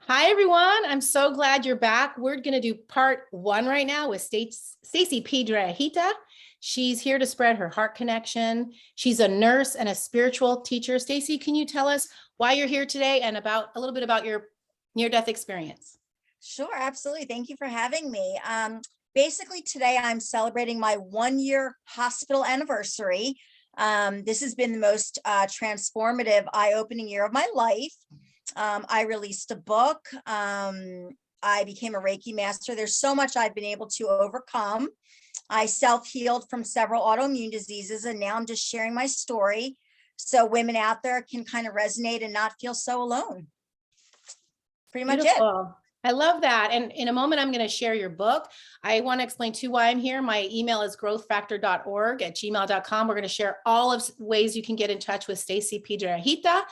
Hi, everyone. I'm so glad you're back. We're going to do part one right now with Stacey Piedrahita. She's here to spread her heart connection. She's a nurse and a spiritual teacher. Stacey, can you tell us why you're here today and about a little bit about your near-death experience? Sure, absolutely. Thank you for having me. Basically, today I'm celebrating my 1 year hospital anniversary. This has been the most transformative, eye-opening year of my life. I released a book. I became a Reiki master. There's so much I've been able to overcome. I self-healed from several autoimmune diseases, and now I'm just sharing my story so women out there can kind of resonate and not feel so alone. Pretty much it. Beautiful. I love that. And in a moment, I'm going to share your book. I want to explain too why I'm here. My email is growthfactor.org@gmail.com. We're going to share all of ways you can get in touch with Stacey Piedrahita.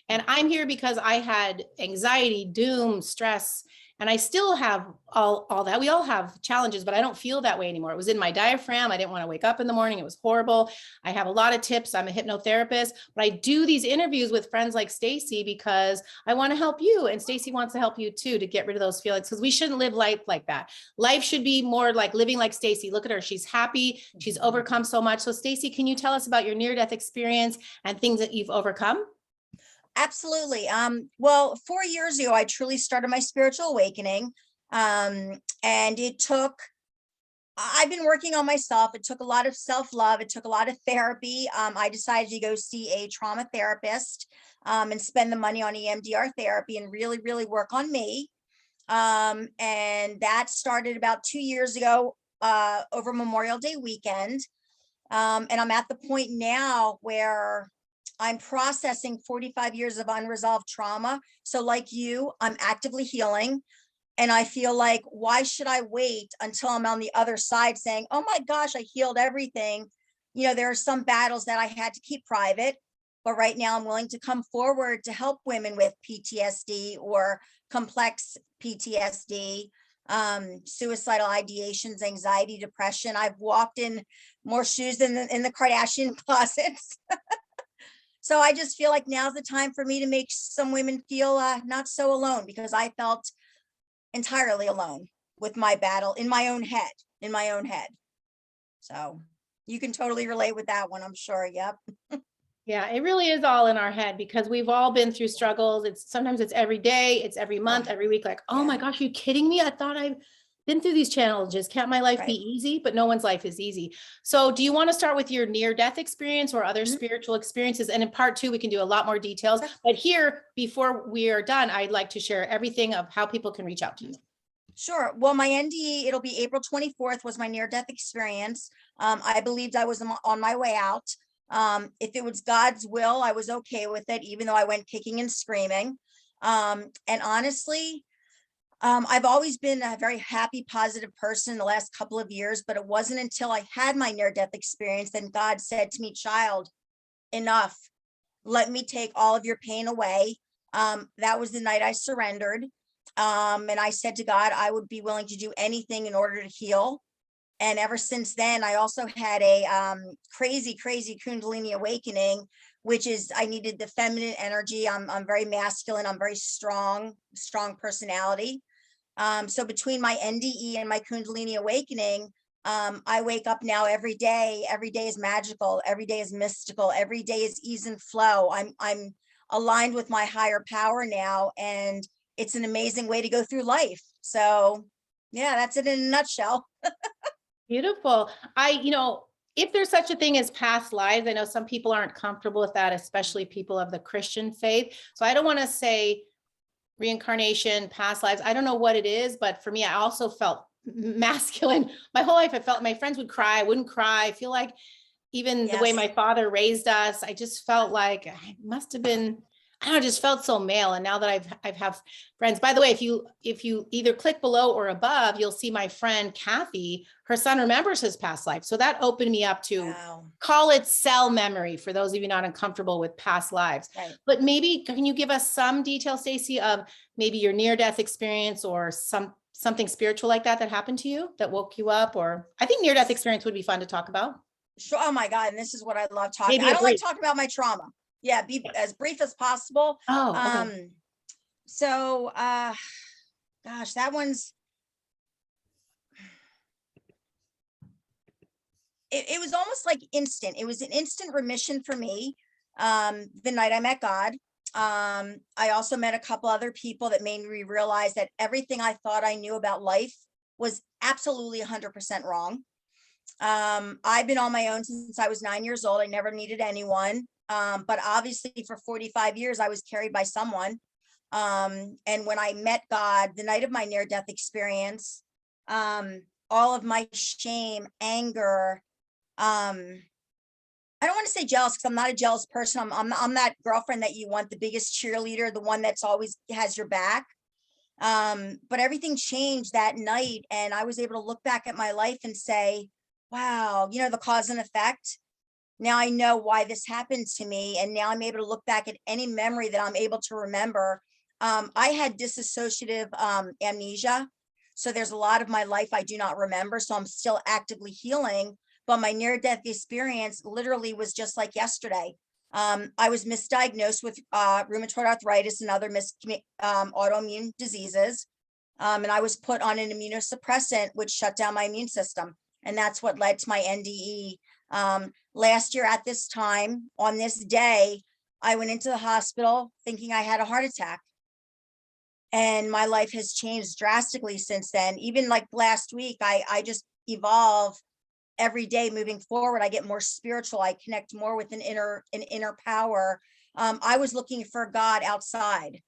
And I'm here because I had anxiety, doom, stress, and I still have all that. We all have challenges, but I don't feel that way anymore. It was in my diaphragm. I didn't want to wake up in the morning. It was horrible. I have a lot of tips. I'm a hypnotherapist, but I do these interviews with friends like Stacey because I want to help you. And Stacey wants to help you too, to get rid of those feelings, because we shouldn't live life like that. Life should be more like living like Stacey. Look at her. She's happy. She's overcome so much. So Stacey, can you tell us about your near-death experience and things that you've overcome? Absolutely. Well, 4 years ago, I truly started my spiritual awakening. And I've been working on myself. It took a lot of self-love. It took a lot of therapy. I decided to go see a trauma therapist, and spend the money on EMDR therapy and really, really work on me. And that started about 2 years ago, over Memorial Day weekend. And I'm at the point now where I'm processing 45 years of unresolved trauma. So like you, I'm actively healing. And I feel like, why should I wait until I'm on the other side saying, oh my gosh, I healed everything. There are some battles that I had to keep private, but right now I'm willing to come forward to help women with PTSD or complex PTSD, suicidal ideations, anxiety, depression. I've walked in more shoes than in the Kardashian closets. So I just feel like now's the time for me to make some women feel not so alone, because I felt entirely alone with my battle in my own head. So you can totally relate with that one, I'm sure. Yep. Yeah, it really is all in our head because we've all been through struggles. Sometimes it's every day, it's every month, every week. Like, oh my gosh, are you kidding me? I thought I've been through these challenges. Can't my life be easy? But no one's life is easy. So do you want to start with your near-death experience or other spiritual experiences? And in part two, we can do a lot more details. But here, before we are done, I'd like to share everything of how people can reach out to you. Sure. Well, my NDE, it'll be April 24th, was my near-death experience. I believed I was on my way out. If it was God's will, I was okay with it, even though I went kicking and screaming. And honestly, I've always been a very happy, positive person the last couple of years, but it wasn't until I had my near-death experience that God said to me, child, enough. Let me take all of your pain away. That was the night I surrendered. And I said to God, I would be willing to do anything in order to heal. And ever since then, I also had a crazy Kundalini awakening, which is I needed the feminine energy. I'm very masculine. I'm very strong personality. So between my NDE and my Kundalini awakening, I wake up now every day. Every day is magical. Every day is mystical. Every day is ease and flow. I'm aligned with my higher power now, and it's an amazing way to go through life. So yeah, that's it in a nutshell. Beautiful. If there's such a thing as past lives, I know some people aren't comfortable with that, especially people of the Christian faith. So I don't want to say reincarnation, past lives. I don't know what it is, but for me, I also felt masculine. My whole life, I felt my friends would cry. I wouldn't cry. I feel like even the way my father raised us, I just felt like I must have been, I don't know, just felt so male. And now that I've have friends, by the way, if you either click below or above, you'll see my friend Kathy, her son remembers his past life. So that opened me up to call it cell memory for those of you not uncomfortable with past lives. Right. But maybe can you give us some detail, Stacey, of maybe your near-death experience or something spiritual like that happened to you that woke you up? Or I think near-death experience would be fun to talk about. Sure. Oh my God. And this is what I love talking. I don't like talking about my trauma. Yeah, be as brief as possible. Oh, okay. So, gosh, that one's, it was almost like instant. It was an instant remission for me. The night I met God. I also met a couple other people that made me realize that everything I thought I knew about life was absolutely 100% wrong. I've been on my own since I was 9 years old. I never needed anyone. But obviously for 45 years, I was carried by someone. And when I met God, the night of my near-death experience, all of my shame, anger, I don't want to say jealous because I'm not a jealous person. I'm that girlfriend that you want, the biggest cheerleader, the one that's always has your back. But everything changed that night, and I was able to look back at my life and say, wow, the cause and effect. Now I know why this happened to me, and now I'm able to look back at any memory that I'm able to remember. I had dissociative amnesia, so there's a lot of my life I do not remember, so I'm still actively healing. But my near-death experience literally was just like yesterday. I was misdiagnosed with rheumatoid arthritis and other autoimmune diseases. And I was put on an immunosuppressant, which shut down my immune system. And that's what led to my NDE. Last year at this time, on this day, I went into the hospital thinking I had a heart attack. And my life has changed drastically since then. Even like last week, I just evolve every day moving forward. I get more spiritual. I connect more with an inner power. I was looking for God outside.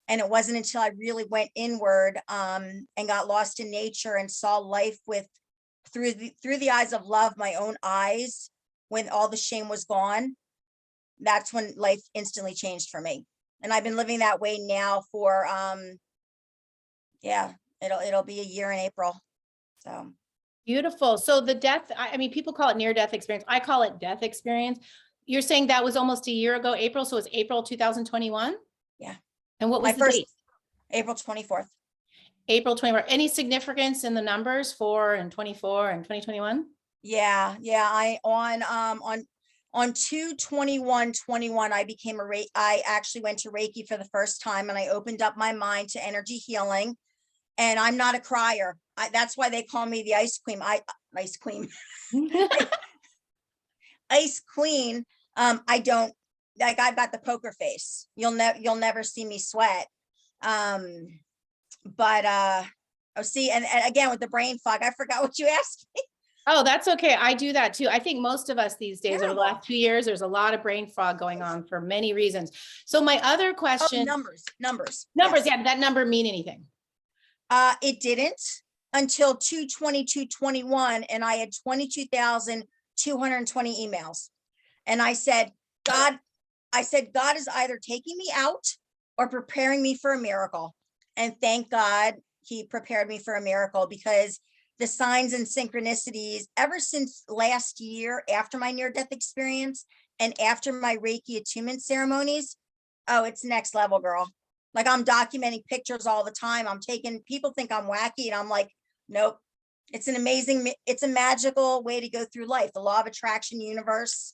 And it wasn't until I really went inward and got lost in nature and saw life through the eyes of love, my own eyes, when all the shame was gone. That's when life instantly changed for me. And I've been living that way now for yeah, it'll be a year in April. So Beautiful. So the death, I mean, people call it near-death experience. I call it death experience. You're saying that was almost a year ago, April. So it's April 2021. yeah. And what was My the first date? April 24th. April 24th. Any significance in the numbers 4 and 24 and 2021? Yeah. I on 2/21/21, I actually went to Reiki for the first time, and I opened up my mind to energy healing. And I'm not a crier. That's why they call me the ice queen. Ice queen. Ice queen. I don't, like, I've got the poker face. You'll never see me sweat. But oh, see, and again with the brain fog, I forgot what you asked me. Oh, that's okay. I do that too. I think most of us these days over the Terrible. last 2 years, there's a lot of brain fog going on for many reasons. So my other Oh, question, numbers. numbers, Yes. yeah, did that number mean anything? It didn't until 2/22/21, and I had 22,220 emails. And I said, God is either taking me out or preparing me for a miracle. And thank God he prepared me for a miracle, because the signs and synchronicities ever since last year, after my near-death experience and after my Reiki attunement ceremonies, oh, it's next level, girl. Like, I'm documenting pictures all the time. People think I'm wacky, and I'm like, nope. It's a magical way to go through life. The law of attraction universe.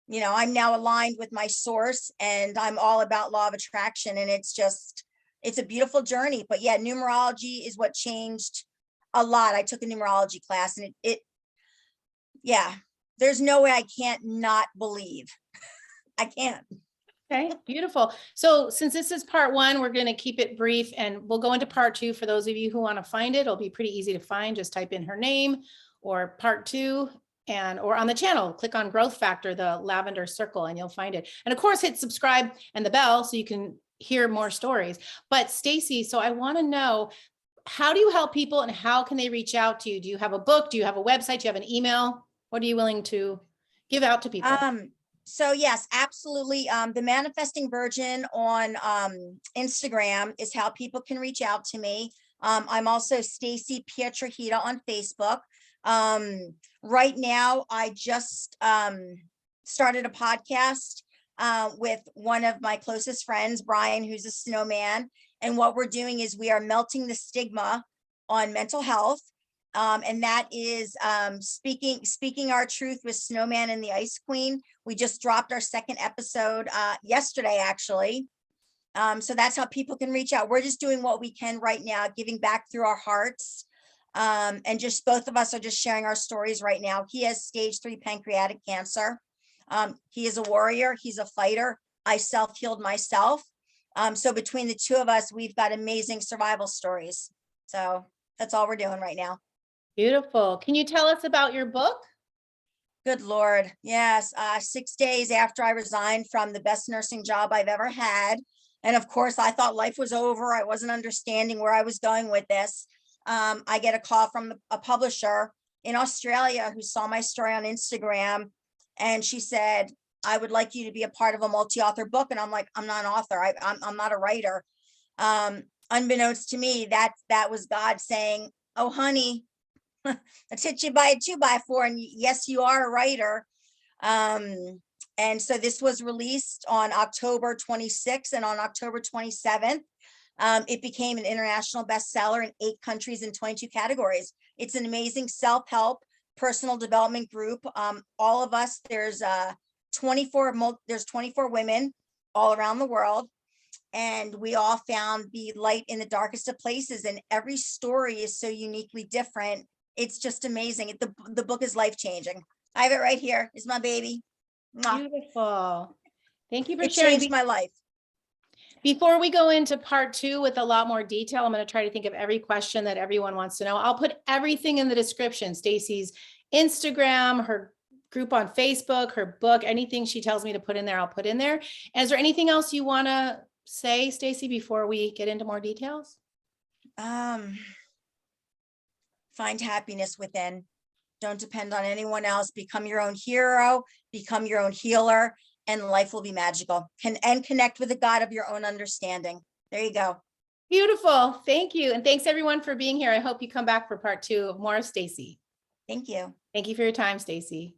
I'm now aligned with my source, and I'm all about law of attraction. And it's a beautiful journey. But yeah, numerology is what changed a lot. I took a numerology class, and yeah, there's no way I can't not believe. I can't. Okay, beautiful. So since this is part 1, we're going to keep it brief, and we'll go into part 2. For those of you who want to find it, it'll be pretty easy to find. Just type in her name or part 2, or on the channel, click on growth factor, the lavender circle, and you'll find it. And of course, hit subscribe and the bell so you can hear more stories. But Stacey, so I want to know, how do you help people and how can they reach out to you? Do you have a book? Do you have a website? Do you have an email? What are you willing to give out to people? So yes, absolutely. The Manifesting Virgin on Instagram is how people can reach out to me. I'm also Stacey Piedrahita on Facebook. Right now, I just started a podcast with one of my closest friends, Brian, who's a snowman. And what we're doing is we are melting the stigma on mental health. And that is speaking our truth with Snowman and the Ice Queen. We just dropped our second episode yesterday, actually. So that's how people can reach out. We're just doing what we can right now, giving back through our hearts. And just both of us are just sharing our stories right now. He has stage 3 pancreatic cancer. He is a warrior. He's a fighter. I self-healed myself. So between the two of us, we've got amazing survival stories. So that's all we're doing right now. Beautiful. Can you tell us about your book? Good Lord. Yes. 6 days after I resigned from the best nursing job I've ever had. And of course, I thought life was over. I wasn't understanding where I was going with this. I get a call from a publisher in Australia who saw my story on Instagram. And she said, I would like you to be a part of a multi-author book. And I'm like, I'm not an author. I'm not a writer. Unbeknownst to me, that was God saying, oh, honey, let's hit you by a 2x4. And yes, you are a writer. And so this was released on October 26th, and on October 27th, it became an international bestseller in 8 countries in 22 categories. It's an amazing self-help personal development group. All of us, there's 24 women all around the world, and we all found the light in the darkest of places, and every story is so uniquely different. It's just amazing. The book is life-changing. I have it right here. It's my baby. Mwah. Beautiful. Thank you for It sharing. changed my life. Before we go into part 2 with a lot more detail, I'm going to try to think of every question that everyone wants to know. I'll put everything in the description. Stacey's Instagram, her group on Facebook, her book, anything she tells me to put in there, I'll put in there. And is there anything else you want to say, Stacey, before we get into more details? Find happiness within. Don't depend on anyone else. Become your own hero, become your own healer, and life will be magical. And connect with the God of your own understanding. There you go. Beautiful. Thank you. And thanks everyone for being here. I hope you come back for part 2 of more of Stacey. Thank you. Thank you for your time, Stacey.